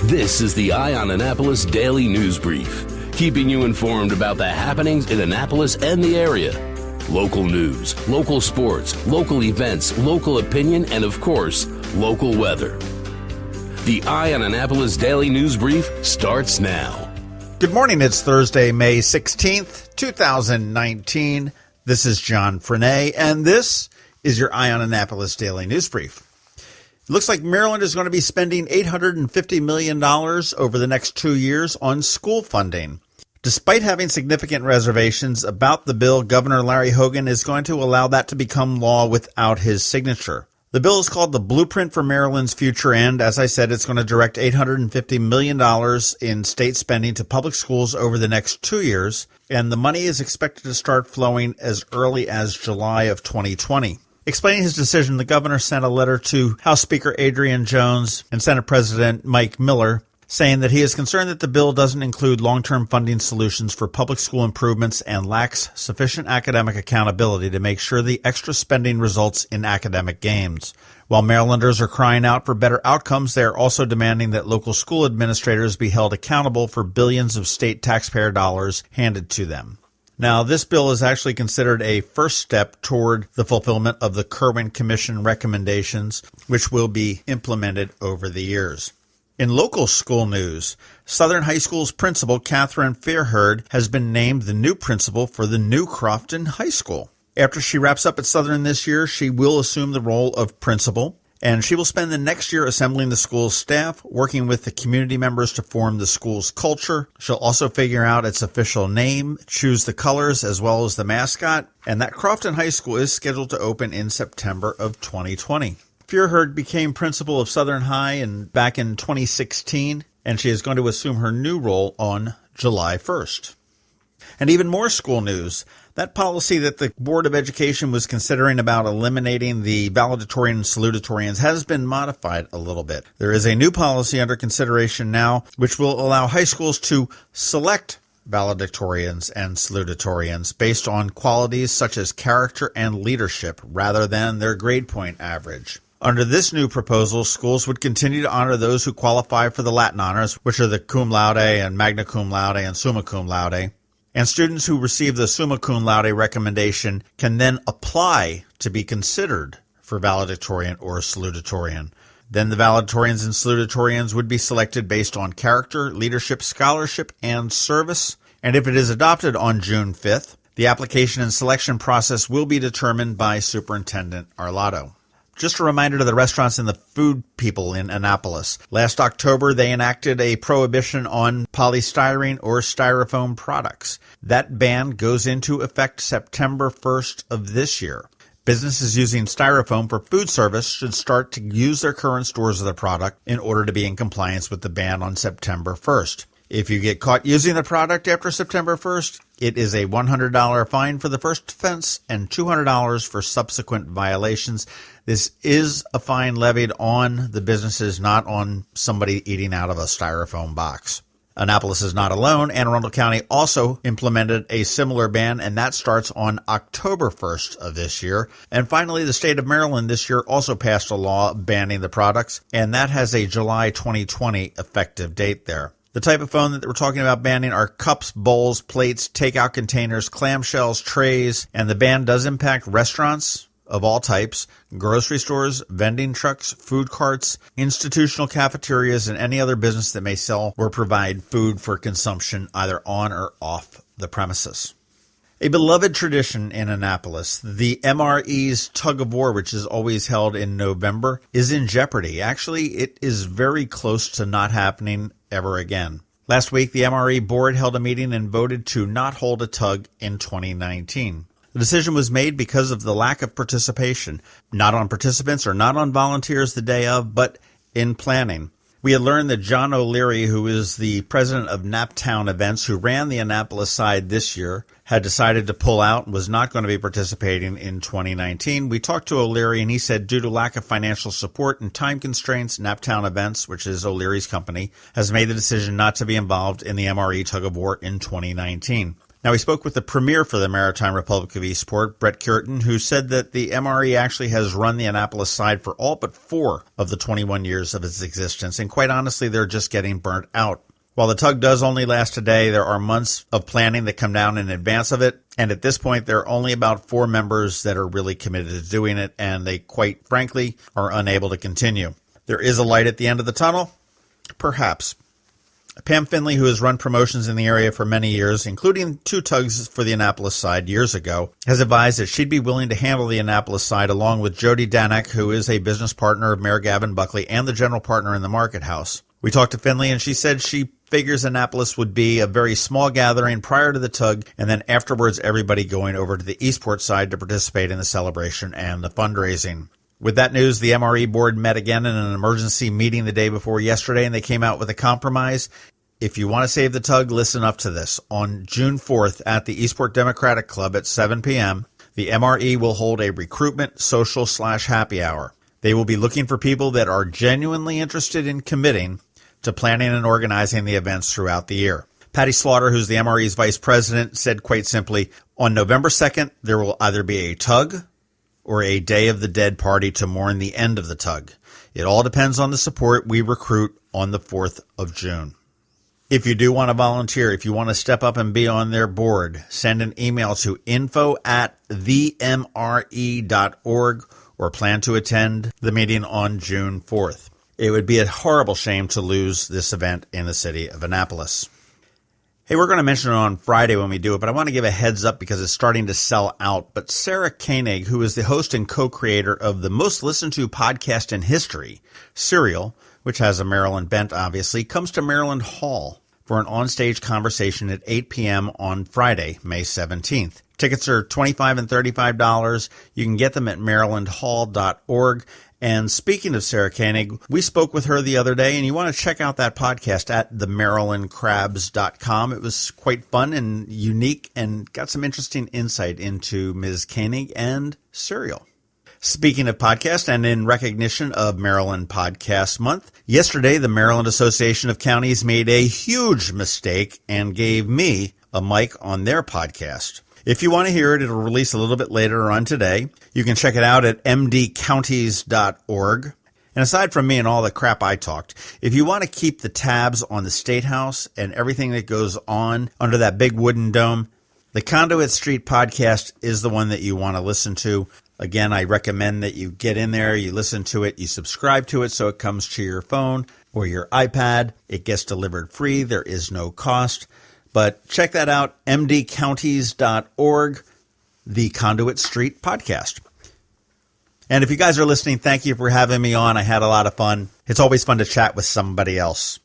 This is the Eye on Annapolis Daily News Brief, keeping you informed about the happenings in Annapolis and the area. Local news, local sports, local events, local opinion, and of course, local weather. The Eye on Annapolis Daily News Brief starts now. Good morning. It's Thursday, May 16th, 2019. This is John Frenaye, and this is your Eye on Annapolis Daily News Brief. It looks like Maryland is going to be spending $850 million over the next 2 years on school funding. Despite having significant reservations about the bill, Governor Larry Hogan is going to allow that to become law without his signature. The bill is called the Blueprint for Maryland's Future, and as I said, it's going to direct $850 million in state spending to public schools over the next 2 years, and the money is expected to start flowing as early as July of 2020. Explaining his decision, the governor sent a letter to House Speaker Adrian Jones and Senate President Mike Miller, saying that he is concerned that the bill doesn't include long-term funding solutions for public school improvements and lacks sufficient academic accountability to make sure the extra spending results in academic gains. While Marylanders are crying out for better outcomes, they are also demanding that local school administrators be held accountable for billions of state taxpayer dollars handed to them. Now, this bill is actually considered a first step toward the fulfillment of the Kirwan Commission recommendations, which will be implemented over the years. In local school news, Southern High School's principal, Catherine Fairhurd, has been named the new principal for the new Crofton High School. After she wraps up at Southern this year, she will assume the role of principal, and she will spend the next year assembling the school's staff, working with the community members to form the school's culture. She'll also figure out its official name, choose the colors as well as the mascot, and that Crofton High School is scheduled to open in September of 2020. Fairhurd became principal of Southern High back in 2016, and she is going to assume her new role on July 1st. And even more school news. That policy that the Board of Education was considering about eliminating the valedictorian and salutatorians has been modified a little bit. There is a new policy under consideration now, which will allow high schools to select valedictorians and salutatorians based on qualities such as character and leadership rather than their grade point average. Under this new proposal, schools would continue to honor those who qualify for the Latin honors, which are the cum laude and magna cum laude and summa cum laude. And students who receive the summa cum laude recommendation can then apply to be considered for valedictorian or salutatorian. Then the valedictorians and salutatorians would be selected based on character, leadership, scholarship, and service. And if it is adopted on June 5th, the application and selection process will be determined by Superintendent Arlotto. Just a reminder to the restaurants and the food people in Annapolis. Last October, they enacted a prohibition on polystyrene or styrofoam products. That ban goes into effect September 1st of this year. Businesses using styrofoam for food service should start to use their current stores of the product in order to be in compliance with the ban on September 1st. If you get caught using the product after September 1st, it is a $100 fine for the first offense and $200 for subsequent violations. This is a fine levied on the businesses, not on somebody eating out of a styrofoam box. Annapolis is not alone, and Arundel County also implemented a similar ban, and that starts on October 1st of this year. And finally, the state of Maryland this year also passed a law banning the products, and that has a July 2020 effective date there. The type of phone that we're talking about banning are cups, bowls, plates, takeout containers, clamshells, trays, and the ban does impact restaurants of all types, grocery stores, vending trucks, food carts, institutional cafeterias, and any other business that may sell or provide food for consumption either on or off the premises. A beloved tradition in Annapolis, the MRE's tug-of-war, which is always held in November, is in jeopardy. Actually, it is very close to not happening ever again. Last week, the MRE board held a meeting and voted to not hold a tug in 2019. The decision was made because of the lack of participation, not on participants or not on volunteers the day of, but in planning. We had learned that John O'Leary, who is the president of Naptown Events, who ran the Annapolis side this year, had decided to pull out and was not going to be participating in 2019. We talked to O'Leary, and he said due to lack of financial support and time constraints, Naptown Events, which is O'Leary's company, has made the decision not to be involved in the MRE tug-of-war in 2019. Now, we spoke with the premier for the Maritime Republic of Eastport, Brett Curtin, who said that the MRE actually has run the Annapolis side for all but 4 of the 21 years of its existence, and quite honestly, they're just getting burnt out. While the tug does only last a day, there are months of planning that come down in advance of it, and at this point, there are only about 4 members that are really committed to doing it, and they, quite frankly, are unable to continue. There is a light at the end of the tunnel? Perhaps. Pam Finley, who has run promotions in the area for many years, including 2 tugs for the Annapolis side years ago, has advised that she'd be willing to handle the Annapolis side along with Jody Danek, who is a business partner of Mayor Gavin Buckley and the general partner in the Market House. We talked to Finley, and she said she figures Annapolis would be a very small gathering prior to the tug, and then afterwards everybody going over to the Eastport side to participate in the celebration and the fundraising. With that news, the MRE board met again in an emergency meeting the day before yesterday, and they came out with a compromise. If you want to save the tug, listen up to this. On June 4th at the Eastport Democratic Club at 7 p.m., the MRE will hold a recruitment social/happy hour. They will be looking for people that are genuinely interested in committing to planning and organizing the events throughout the year. Patty Slaughter, who's the MRE's vice president, said quite simply, on November 2nd, there will either be a tug or a Day of the Dead party to mourn the end of the tug. It all depends on the support we recruit on the 4th of June. If you do want to volunteer, if you want to step up and be on their board, send an email to info@themre.org or plan to attend the meeting on June 4th. It would be a horrible shame to lose this event in the city of Annapolis. Hey, we're going to mention it on Friday when we do it, but I want to give a heads up because it's starting to sell out. But Sarah Koenig, who is the host and co-creator of the most listened to podcast in history, Serial, which has a Maryland bent, obviously, comes to Maryland Hall for an onstage conversation at 8 p.m. on Friday, May 17th. Tickets are $25 and $35. You can get them at marylandhall.org. And speaking of Sarah Koenig, we spoke with her the other day, and you want to check out that podcast at themarylandcrabs.com. It was quite fun and unique and got some interesting insight into Ms. Koenig and Serial. Speaking of podcast, and in recognition of Maryland Podcast Month, yesterday the Maryland Association of Counties made a huge mistake and gave me a mic on their podcast. If you want to hear it, it'll release a little bit later on today. You can check it out at mdcounties.org. And aside from me and all the crap I talked, if you want to keep the tabs on the State House and everything that goes on under that big wooden dome, the Conduit Street Podcast is the one that you want to listen to. Again, I recommend that you get in there, you listen to it, you subscribe to it so it comes to your phone or your iPad. It gets delivered free. There is no cost. But check that out, mdcounties.org, the Conduit Street Podcast. And if you guys are listening, thank you for having me on. I had a lot of fun. It's always fun to chat with somebody else.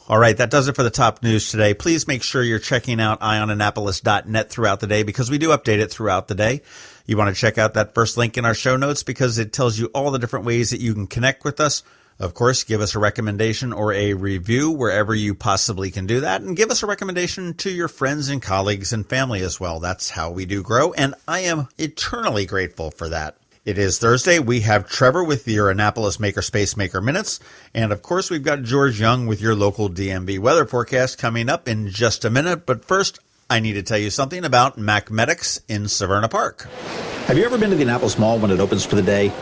All right, that does it for the top news today. Please make sure you're checking out eyeonannapolis.net throughout the day because we do update it throughout the day. You want to check out that first link in our show notes because it tells you all the different ways that you can connect with us. Of course, give us a recommendation or a review wherever you possibly can do that, and give us a recommendation to your friends and colleagues and family as well. That's how we do grow, and I am eternally grateful for that. It is Thursday. We have Trevor with your Annapolis Makerspace Minutes, and of course, we've got George Young with your local DMV weather forecast coming up in just a minute. But first, I need to tell you something about Macmedics in Severna Park. Have you ever been to the Annapolis Mall when it opens for the day?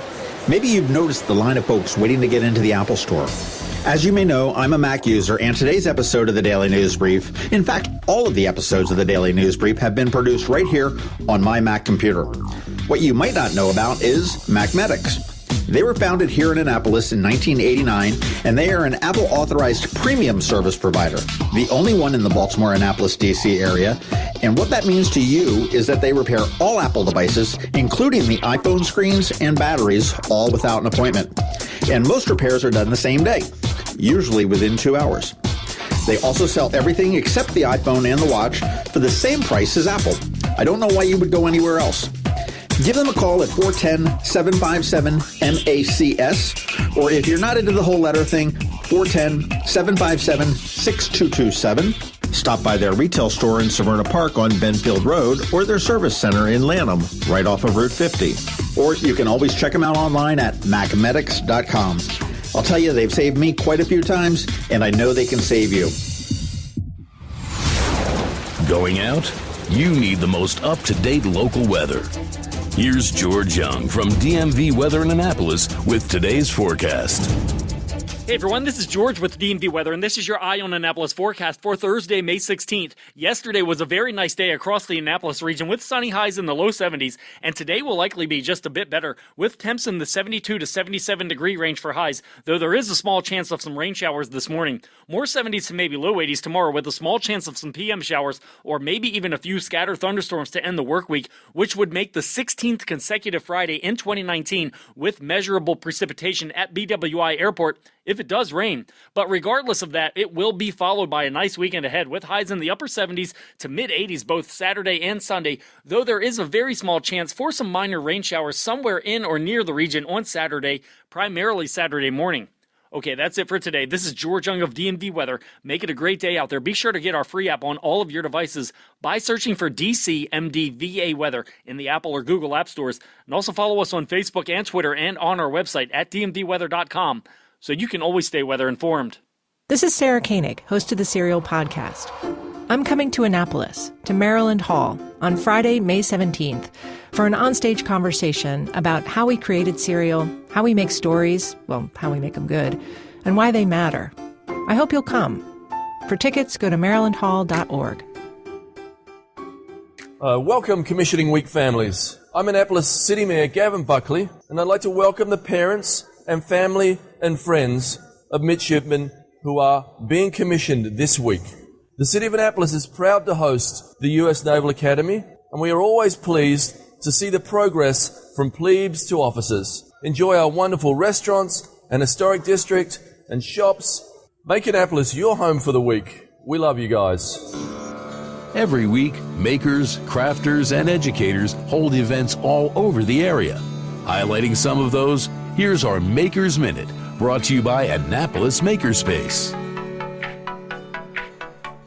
Maybe you've noticed the line of folks waiting to get into the Apple Store. As you may know, I'm a Mac user, and today's episode of the Daily News Brief, in fact, all of the episodes of the Daily News Brief have been produced right here on my Mac computer. What you might not know about is Macmedics. They were founded here in Annapolis in 1989, and they are an Apple-authorized premium service provider, the only one in the Baltimore-Annapolis, D.C. area. And what that means to you is that they repair all Apple devices, including the iPhone screens and batteries, all without an appointment. And most repairs are done the same day, usually within 2 hours. They also sell everything except the iPhone and the watch for the same price as Apple. I don't know why you would go anywhere else. Give them a call at 410-757-MACS, or if you're not into the whole letter thing, 410-757-6227. Stop by their retail store in Severna Park on Benfield Road or their service center in Lanham, right off of Route 50. Or you can always check them out online at macmedics.com. I'll tell you, they've saved me quite a few times, and I know they can save you. Going out? you need the most up-to-date local weather. Here's George Young from DMV Weather in Annapolis with today's forecast. Hey everyone, this is George with DMV Weather, and this is your Eye on Annapolis forecast for Thursday, May 16th. Yesterday was a very nice day across the Annapolis region with sunny highs in the low 70s, and today will likely be just a bit better with temps in the 72 to 77 degree range for highs, though there is a small chance of some rain showers this morning. More 70s to maybe low 80s tomorrow with a small chance of some PM showers or maybe even a few scattered thunderstorms to end the work week, which would make the 16th consecutive Friday in 2019 with measurable precipitation at BWI Airport if it does rain. But regardless of that, it will be followed by a nice weekend ahead with highs in the upper 70s to mid 80s both Saturday and Sunday, though there is a very small chance for some minor rain showers somewhere in or near the region on Saturday, primarily Saturday morning. Okay, that's it for today. This is George Young of DMV Weather. Make it a great day out there. Be sure to get our free app on all of your devices by searching for DCMDVA Weather in the Apple or Google App Stores. And also follow us on Facebook and Twitter and on our website at dmvweather.com so you can always stay weather informed. This is Sarah Koenig, host of the Serial Podcast. I'm coming to Annapolis, to Maryland Hall, on Friday, May 17th, for an onstage conversation about how we created Serial, how we make stories, well, how we make them good, and why they matter. I hope you'll come. For tickets, go to marylandhall.org. Welcome, Commissioning Week families. I'm Annapolis City Mayor Gavin Buckley, and I'd like to welcome the parents and family and friends of midshipmen who are being commissioned this week. The City of Annapolis is proud to host the U.S. Naval Academy, and we are always pleased to see the progress from plebes to officers. Enjoy our wonderful restaurants and historic district and shops. Make Annapolis your home for the week. We love you guys. Every week, makers, crafters, and educators hold events all over the area. Highlighting some of those, here's our Makers Minute, brought to you by Annapolis Makerspace.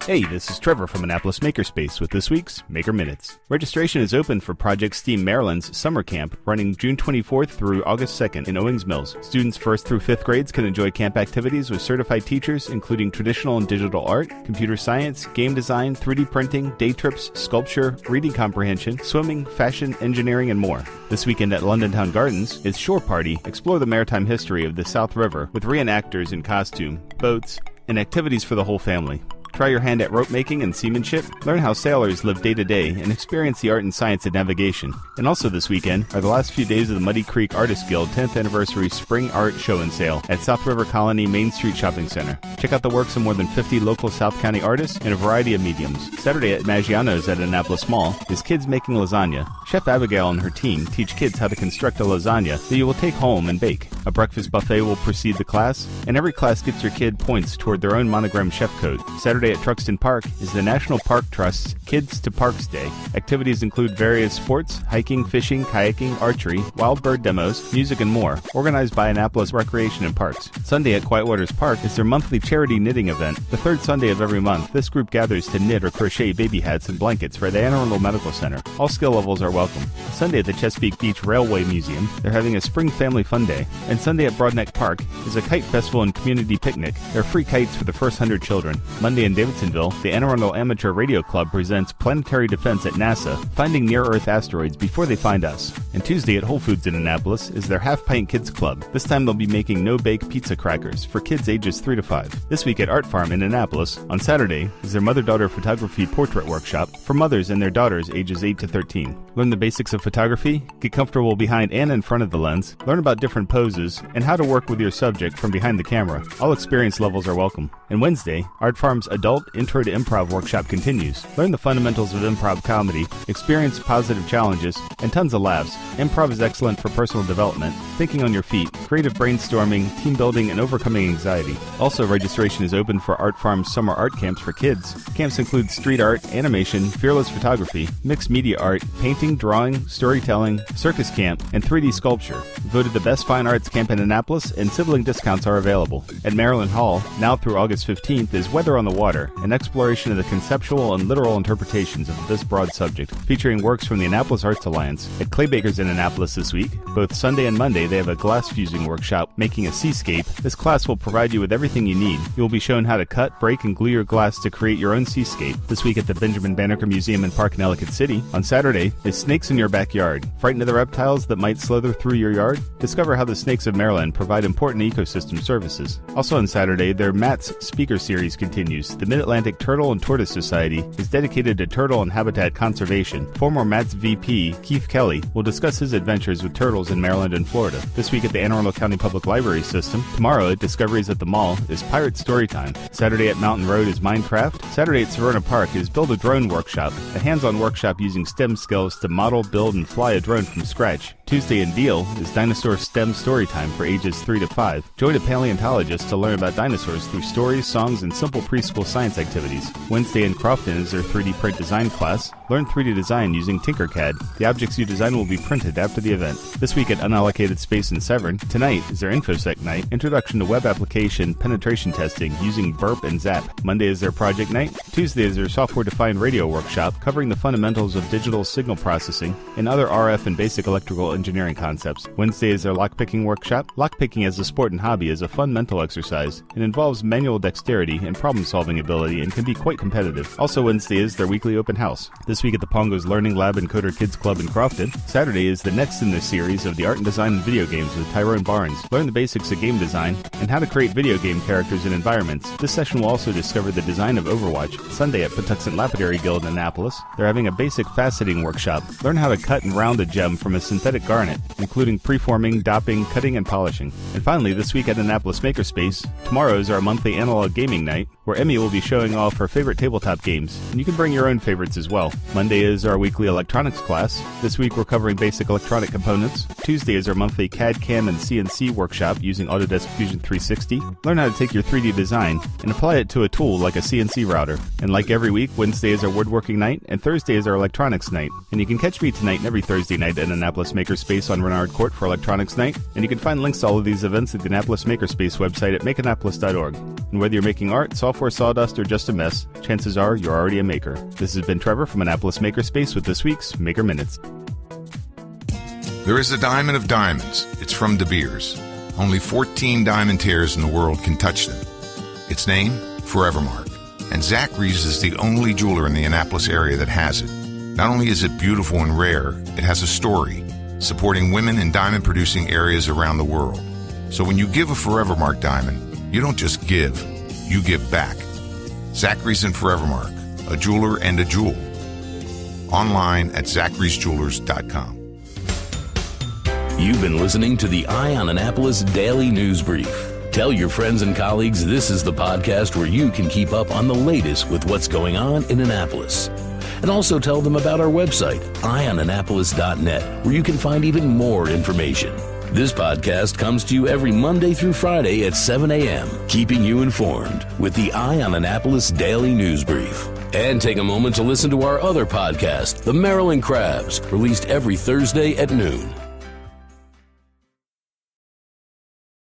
Hey, this is Trevor from Annapolis Makerspace with this week's Maker Minutes. Registration is open for Project STEAM Maryland's summer camp running June 24th through August 2nd in Owings Mills. Students 1st through 5th grades can enjoy camp activities with certified teachers including traditional and digital art, computer science, game design, 3D printing, day trips, sculpture, reading comprehension, swimming, fashion, engineering, and more. This weekend at London Town Gardens is Shore Party. Explore the maritime history of the South River with reenactors in costume, boats, and activities for the whole family. Try your hand at rope making and seamanship, learn how sailors live day to day, and experience the art and science of navigation. And also this weekend are the last few days of the Muddy Creek Artists Guild 10th Anniversary Spring Art Show and Sale at South River Colony Main Street Shopping Center. Check out the works of more than 50 local South County artists in a variety of mediums. Saturday at Maggiano's at Annapolis Mall is Kids Making Lasagna. Chef Abigail and her team teach kids how to construct a lasagna that you will take home and bake. A breakfast buffet will precede the class, and every class gets your kid points toward their own monogram chef code. Saturday at Truxton Park is the National Park Trust's Kids to Parks Day. Activities include various sports, hiking, fishing, kayaking, archery, wild bird demos, music, and more, organized by Annapolis Recreation and Parks. Sunday at Quiet Waters Park is their monthly charity knitting event. The third Sunday of every month, this group gathers to knit or crochet baby hats and blankets for the Anne Arundel Medical Center. All skill levels are welcome. Sunday at the Chesapeake Beach Railway Museum, they're having a Spring Family Fun Day. And Sunday at Broadneck Park is a kite festival and community picnic. There are free kites for the first 100 children. Monday in Davidsonville, the Anne Arundel Amateur Radio Club presents Planetary Defense at NASA, finding near-Earth asteroids before they find us. And Tuesday at Whole Foods in Annapolis is their Half Pint Kids Club. This time they'll be making no-bake pizza crackers for kids ages 3 to 5. This week at Art Farm in Annapolis, on Saturday, is their Mother-Daughter Photography Portrait Workshop for mothers and their daughters ages 8 to 13. Learn the basics of photography, get comfortable behind and in front of the lens, learn about different poses, and how to work with your subject from behind the camera. All experience levels are welcome. And Wednesday, Art Farm's Adult Intro to Improv Workshop continues. Learn the fundamentals of improv comedy, experience positive challenges, and tons of laughs. Improv is excellent for personal development, thinking on your feet, creative brainstorming, team building, and overcoming anxiety. Also, registration is open for Art Farm's summer art camps for kids. Camps include street art, animation, fearless photography, mixed media art, painting, drawing, storytelling, circus camp, and 3D sculpture. Voted the best fine arts camp in Annapolis, and sibling discounts are available. At Maryland Hall, now through August 15th, is Weather on the Water. Water, an exploration of the conceptual and literal interpretations of this broad subject, featuring works from the Annapolis Arts Alliance. At Claybaker's in Annapolis this week, both Sunday and Monday, they have a glass fusing workshop, Making a Seascape. This class will provide you with everything you need. You will be shown how to cut, break, and glue your glass to create your own seascape. This week at the Benjamin Banneker Museum and Park in Ellicott City. On Saturday is Snakes in Your Backyard. Frightened of the reptiles that might slither through your yard? Discover how the snakes of Maryland provide important ecosystem services. Also on Saturday, their Matt's Speaker Series continues. The Mid-Atlantic Turtle and Tortoise Society is dedicated to turtle and habitat conservation. Former Matt's VP, Keith Kelly, will discuss his adventures with turtles in Maryland and Florida. This week at the Arundel County Public Library System. Tomorrow at Discoveries at the Mall is Pirate Storytime. Saturday at Mountain Road is Minecraft. Saturday at Serona Park is Build a Drone Workshop, a hands-on workshop using STEM skills to model, build, and fly a drone from scratch. Tuesday in Deal is Dinosaur STEM Storytime for ages 3 to 5. Join a paleontologist to learn about dinosaurs through stories, songs, and simple preschool science activities. Wednesday in Crofton is their 3D print design class. Learn 3D design using Tinkercad. The objects you design will be printed after the event. This week at Unallocated Space in Severn, tonight is their InfoSec night, Introduction to Web Application Penetration Testing using Burp and Zap. Monday is their project night. Tuesday is their software-defined radio workshop covering the fundamentals of digital signal processing and other RF and basic electrical engineering concepts. Wednesday is their lockpicking workshop. Lockpicking as a sport and hobby is a fun mental exercise. It involves manual dexterity and problem-solving ability and can be quite competitive. Also Wednesday is their weekly open house. This week at the Pongo's Learning Lab and Coder Kids Club in Crofton. Saturday is the next in the series of the Art and Design in Video Games with Tyrone Barnes. Learn the basics of game design and how to create video game characters and environments. This session will also discover the design of Overwatch. Sunday at Patuxent Lapidary Guild in Annapolis, they're having a basic faceting workshop. Learn how to cut and round a gem from a synthetic garnet, including preforming, dopping, cutting, and polishing. And finally, this week at Annapolis Makerspace, tomorrow is our monthly analog gaming night, where Emmy will be showing off her favorite tabletop games, and you can bring your own favorites as well. Monday is our weekly electronics class. This week we're covering basic electronic components. Tuesday is our monthly CAD, CAM, and CNC workshop using Autodesk Fusion 360. Learn how to take your 3D design and apply it to a tool like a CNC router. And like every week, Wednesday is our woodworking night, and Thursday is our electronics night. And you can catch me tonight and every Thursday night at Annapolis Makerspace on Renard Court for Electronics Night, and you can find links to all of these events at the Annapolis Makerspace website at makeannapolis.org. And whether you're making art, software, sawdust, or just a mess, chances are you're already a maker. This has been Trevor from Annapolis Makerspace with this week's Maker Minutes. There is a diamond of diamonds. It's from De Beers. Only 14 diamantaires in the world can touch them. Its name, Forevermark. And Zachary's is the only jeweler in the Annapolis area that has it. Not only is it beautiful and rare, it has a story, supporting women in diamond-producing areas around the world. So when you give a Forevermark diamond, you don't just give, you give back. Zachary's and Forevermark, a jeweler and a jewel. Online at zacharysjewelers.com. You've been listening to the Eye on Annapolis Daily News Brief. Tell your friends and colleagues this is the podcast where you can keep up on the latest with what's going on in Annapolis. And also tell them about our website, eyeonannapolis.net, where you can find even more information. This podcast comes to you every Monday through Friday at 7 a.m., keeping you informed with the Eye on Annapolis Daily News Brief. And take a moment to listen to our other podcast, The Maryland Crabs, released every Thursday at noon.